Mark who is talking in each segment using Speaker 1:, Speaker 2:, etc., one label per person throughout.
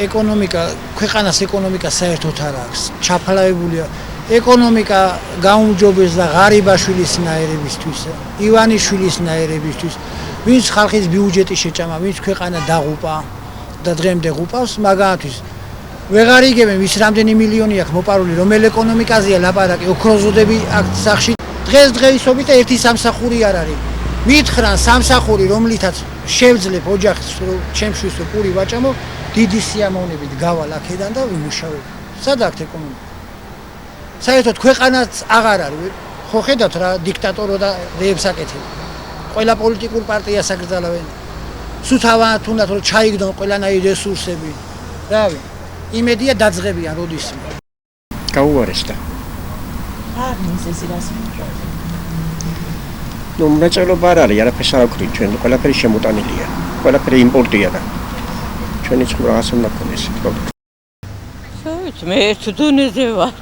Speaker 1: ეკონომიკა, ქვეყანას ეკონომიკა საერთოდ არ აქვს. ჩაფალავებულია ეკონომიკა გაუმჯობესდა ღარიბაშვილის ნაერებისთვის, ივანიშვილის ნაერებისთვის, ვინც ხალხის ბიუჯეტი შეჭამა, ვინც ქვეყანა დაღუპა და დღემდე ღუპავს, მაგათთვის ვეღარ იგებენ ვის რამდენი მილიონი აქვს მოპარული, რომელ ეკონომიკაზეა ლაპარაკი, ოქროზოდები აქ სახში. დღესდღეობით ერთი სამსახური არ არის. მითხრან სამსახური, რომლითაც შევძლებ ოჯახს, ჩემშვის პური ვაჭამო, დიდი სიამოვნებით გავალ აქედან და ვიმუშავებ. სად აქვს ეკონომიკა? საერთოდ ქვეყანაც აღარ არის. ხო ხედავთ რა დიქტატორო და რეებს აკეთებ. ყველა პოლიტიკურ პარტიას აკრძალავენ. სუთავად თუნდაც რომ ჩაიგდონ ყველანაირი რესურსები. რავი, იმედია დაძღებიან როდის.
Speaker 2: გაუარესდა.
Speaker 3: არ მიზეზი რას მითხრობ?
Speaker 2: ნუ მრეწველობა არ არის, არაფერს არ აქვს ჩვენ, ყველაფერი შემოტანილია. ყველაფერი იმპორტია და ჩვენი წყურო რაღაცა უნდა გქონდეს პროდუქტი.
Speaker 4: ვიცი, მე ერთ დონეზე ვარ.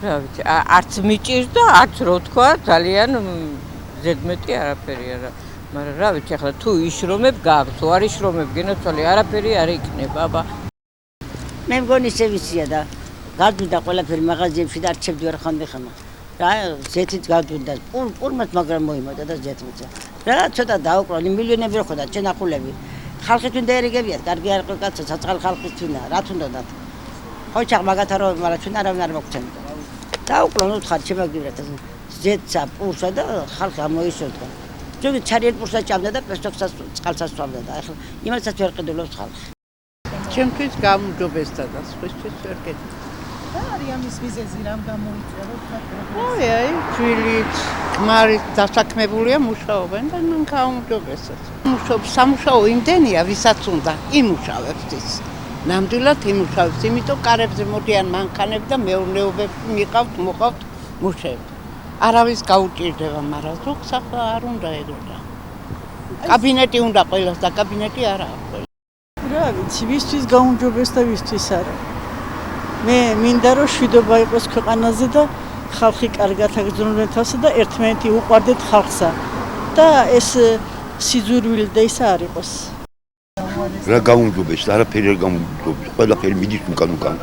Speaker 4: რა ვიცი, არც მიჭირდა, არც რო თქვა, ძალიან ზედმეტი არაფერი არა. მაგრამ რა ვიცი, ახლა თუ იშრომებ, გაქვს, თუ არ იშრომებ, გენაცვალე არაფერი არ იქნება, აბა.
Speaker 3: მე მგონი ისე ვიცია და გადვიდა ყველაფერი მაღაზიებში და არჩევდი ვერ ხანდახანა. რა ზეთით გადვიდა, პურმაც მაგრამ მოიმოდა და ზეთმიცა. რა ცოტა დაუკროლი მილიონები რო ხოდა ჩენახულები. ხალხი თუნდა ერიგებიათ, კარგი არ ყო კაცო, საწყალ ხალხის თუნა, რა თუნდათ. ხოჭაღ მაგათ რო მაგრამ ჩვენ არავინ არ მოგცემდა. დაუკრონ უთხარ შემაგივრათ ზეთსა, პურსა და ხალხი ამოისოდღა. ზოგი ჩარიელ პურსა ჭამდა და პესტოქსაც წყალსაც სვამდა და ახლა იმასაც ვერ ყიდულობს ხალხი.
Speaker 4: ჩემთვის გამუდობესდა და სხვისთვის ვერ გეტყვი.
Speaker 5: რა არის ამის მიზეზი, რამ გამოიწვია,
Speaker 4: აი, ძვილით, ქმარით დასაქმებულია მუშაობენ და მან გაუმჯობესეს. სამუშაო იმდენია, ვისაც უნდა იმუშავებს ის. ნამდვილად იმუშავებს, იმიტომ კარებზე მოდიან მანქანები და მეურნეობებში მიყავთ, მოყავთ მუშები. არავის გაუჭირდება, მაგრამ ზოგს ახლა არ უნდა ეგრეა. კაბინეტი უნდა ყველას და კაბინეტი არა აქვს.
Speaker 5: რა ვიცი, ვისთვის გაუმჯობესდა, ვისთვის არა. მე მინდა რომ შვიდობა იყოს ქვეყანაზე და ხალხი კარგად აგრძნობდნენ თავს და ერთმანეთი უყვარდეთ ხალხსა და ეს სიძულვილი და ისა არ იყოს.
Speaker 6: რა გაუმჯობესდა, არაფერი არ გაუმჯობესდა, ყველაფერი მიდის უკან უკან.